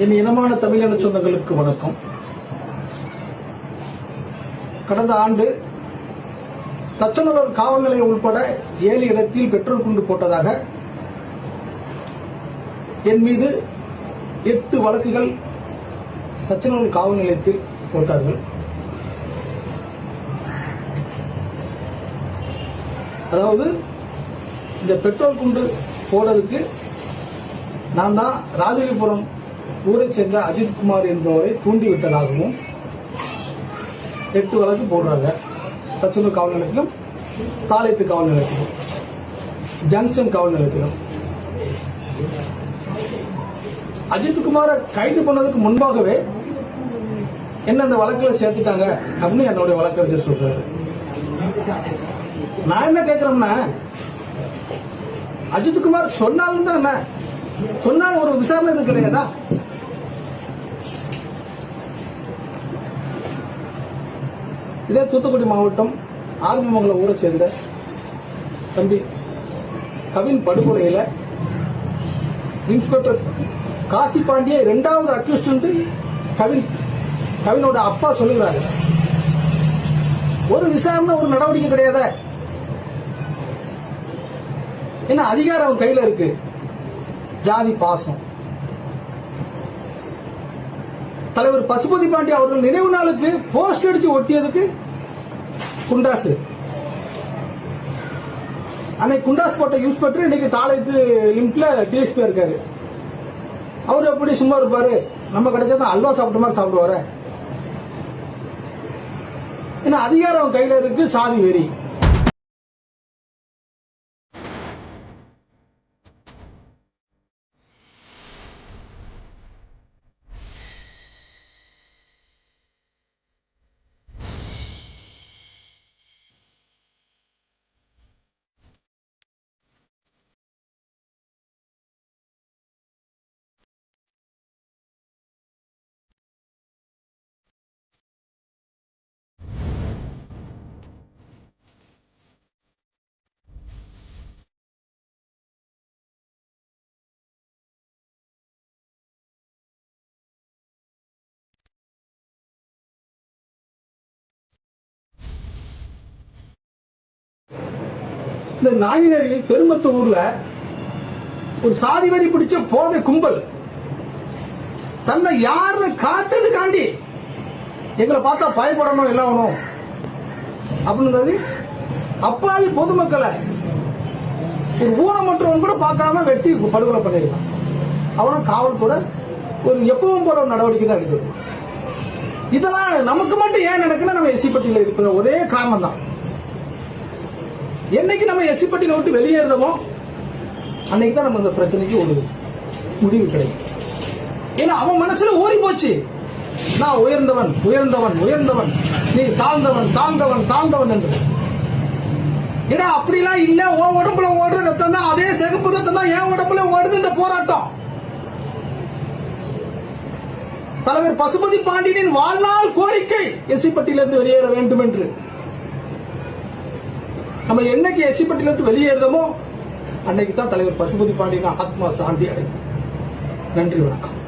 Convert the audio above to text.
என் இனமான தமிழின சொந்தங்களுக்கு வணக்கம். கடந்த ஆண்டு தச்சநல்லூர் காவல் நிலையம் உட்பட 7 இடத்தில் பெட்ரோல் குண்டு போட்டதாக என் மீது 8 வழக்குகள் தச்சநல்லூர் காவல் நிலையத்தில் போட்டார்கள். அதாவது இந்த பெட்ரோல் குண்டு போடுறதுக்கு நான் தான் ராஜலிபுரம் ஊரை சேர்ந்த அஜித்குமார் என்பவரை தூண்டிவிட்டதாகவும் 8 வழக்கு போடுறாங்க. தச்சனூர் காவல் நிலையத்திலும், தாளையத்து காவல் நிலையத்திலும், ஜங்ஷன் காவல் நிலையத்திலும். அஜித்குமாரை கைது பண்ணதுக்கு முன்பாகவே என்ன இந்த வழக்கில் சேர்த்துட்டாங்க அப்படின்னு என்னுடைய வழக்கறிஞர் சொல்றாரு. நான் என்ன கேட்கிறேன்னா, அஜித்குமார் சொன்னாலும் தான் என்ன சொன்னாலும் ஒரு விசாரணை இது கிடையாதா? இதே தூத்துக்குடி மாவட்டம் ஆர்வமங்கலம் ஊரை சேர்ந்த தம்பி கவின் படுகொலையில இன்ஸ்பெக்டர் காசி பாண்டிய 2வது அக்யூஸ்ட் கவினோட அப்பா சொல்லுகிறாரு. ஒரு விசாரணை, ஒரு நடவடிக்கை கிடையாது. என்ன அதிகாரம் அவன் கையில இருக்கு? ஜாதி பாசம். தலைவர் பசுபதி பாண்டி அவர்கள் நினைவு நாளுக்கு போஸ்ட் அடிச்சு ஒட்டியதுக்கு குண்டாசு. அன்னைக்கு குண்டாஸ் போட்ட இன்ஸ்பெக்டர் இன்னைக்கு தாளையத்து லிமிட்ல டிஎஸ்பி இருக்காரு. அவரு எப்படி சும்மா இருப்பாரு? நம்ம கிடைச்சா அல்வா சாப்பிட்ட மாதிரி சாப்பிடுவாரு. ஏன்னா அதிகாரம் கையில இருக்கு. சாதி வெறி. இந்த நாயினரி பெருமத்தூர்ல ஒரு சாதி வரி பிடிச்ச போதை கும்பல் தன்னை யாருன்னு காட்டுறதுக்காண்டி எங்களை பார்த்தா பயப்படணும் எல்லாம் அப்படின்றது அப்பாவி பொதுமக்களை ஒரு ஊனமற்றவன் கூட பார்க்காம வெட்டி படுகொலை பண்ணிருக்கான். அவனும் காவல்துறை ஒரு எப்பவும் போல ஒரு நடவடிக்கை தான் எடுக்குது. இதெல்லாம் நமக்கு மட்டும் ஏன் நடக்குன்னா நம்ம எஸ்சி பட்டியல இருக்கிற ஒரே காரணம் தான். என்னைக்கு நம்ம எஸ்சி பட்டியலை விட்டு வெளியேறதமோ அன்னைக்கு தான் நம்ம இந்த பிரச்சனைக்கு ஒரு முடிவு கிடைக்கும். ஏன்னா அவன் மனசுல ஓடி போச்சு, நான் உயர்ந்தவன் உயர்ந்தவன் உயர்ந்தவன், நீ தாழ்ந்தவன் தாழ்ந்தவன் தாழ்ந்தவன் என்று. ஏன்னா அப்படிலாம் இல்ல. உன் உடம்புல ஓடுற ரத்தம் தான், அதே சிகப்பு ரத்தம் தான் என் உடம்புல ஓடுது. இந்த போராட்டம் தலைவர் பசுபதி பாண்டியனின் வாழ்நாள் கோரிக்கை எஸ்சி பட்டியலிருந்து வெளியேற வேண்டும் என்று. நம்ம என்னைக்கு எஸ்சி பட்டியலிருந்து வெளியேறதமோ அன்னைக்கு தான் தலைவர் பசுபதி பாண்டியன் ஆத்மா சாந்தி அடையும். நன்றி, வணக்கம்.